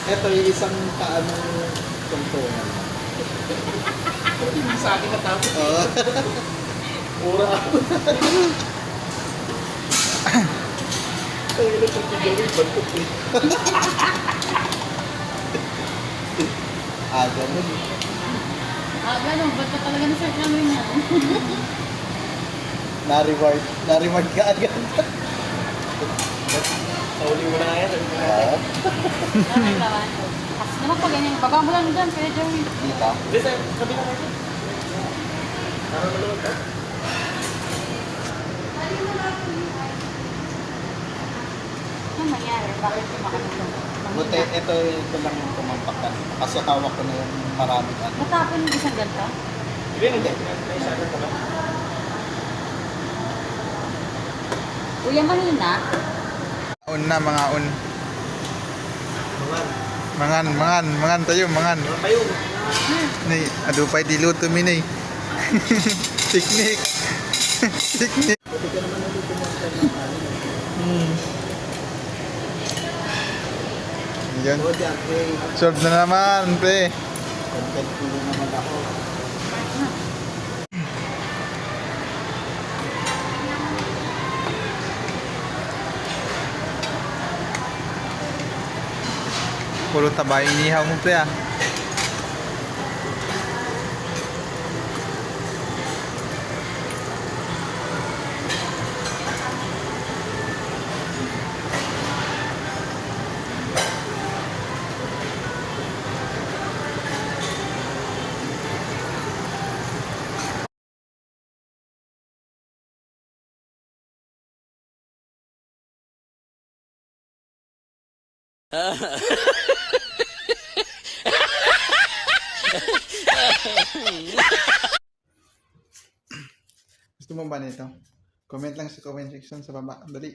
Ito yung isang paanong tungtungan. Hindi sa akin natapos. Oo. Mura ako. Ang ilo kong tigawin, bagkot eh. Ganun. Gano'n, ba't ka talaga na-search namin yan? Na-reward ka agad. Sauli mo na nga yan. Sabi ko na. Ano naman? Kasi naman pag ganyan, baba mo lang dyan, kaya Joey. Dito. Hindi, sabi na natin. Parang malawag ka. Ano nangyari? Bakit kumakalulong? Buti, ito lang yung tumampakan. Kasi hawak ko na yung maraming ano. Natapon yung isang ganito? Hindi. May isa ka ba? Kuya, mahina. Un na mga un. Mangan. Mangan tayo, mangan. Mangan tayo. Ni, adupay diluto mi ni. Piknik. Piknik. Buti ka naman nandito pumunta ng ano. Yan. O dyan, pre. Solve na naman, pre. Content tuloy naman ako. Puro tabay inihaw mo, pre ah. Gusto mo ba nito? Comment lang sa comment section sa baba. Dali.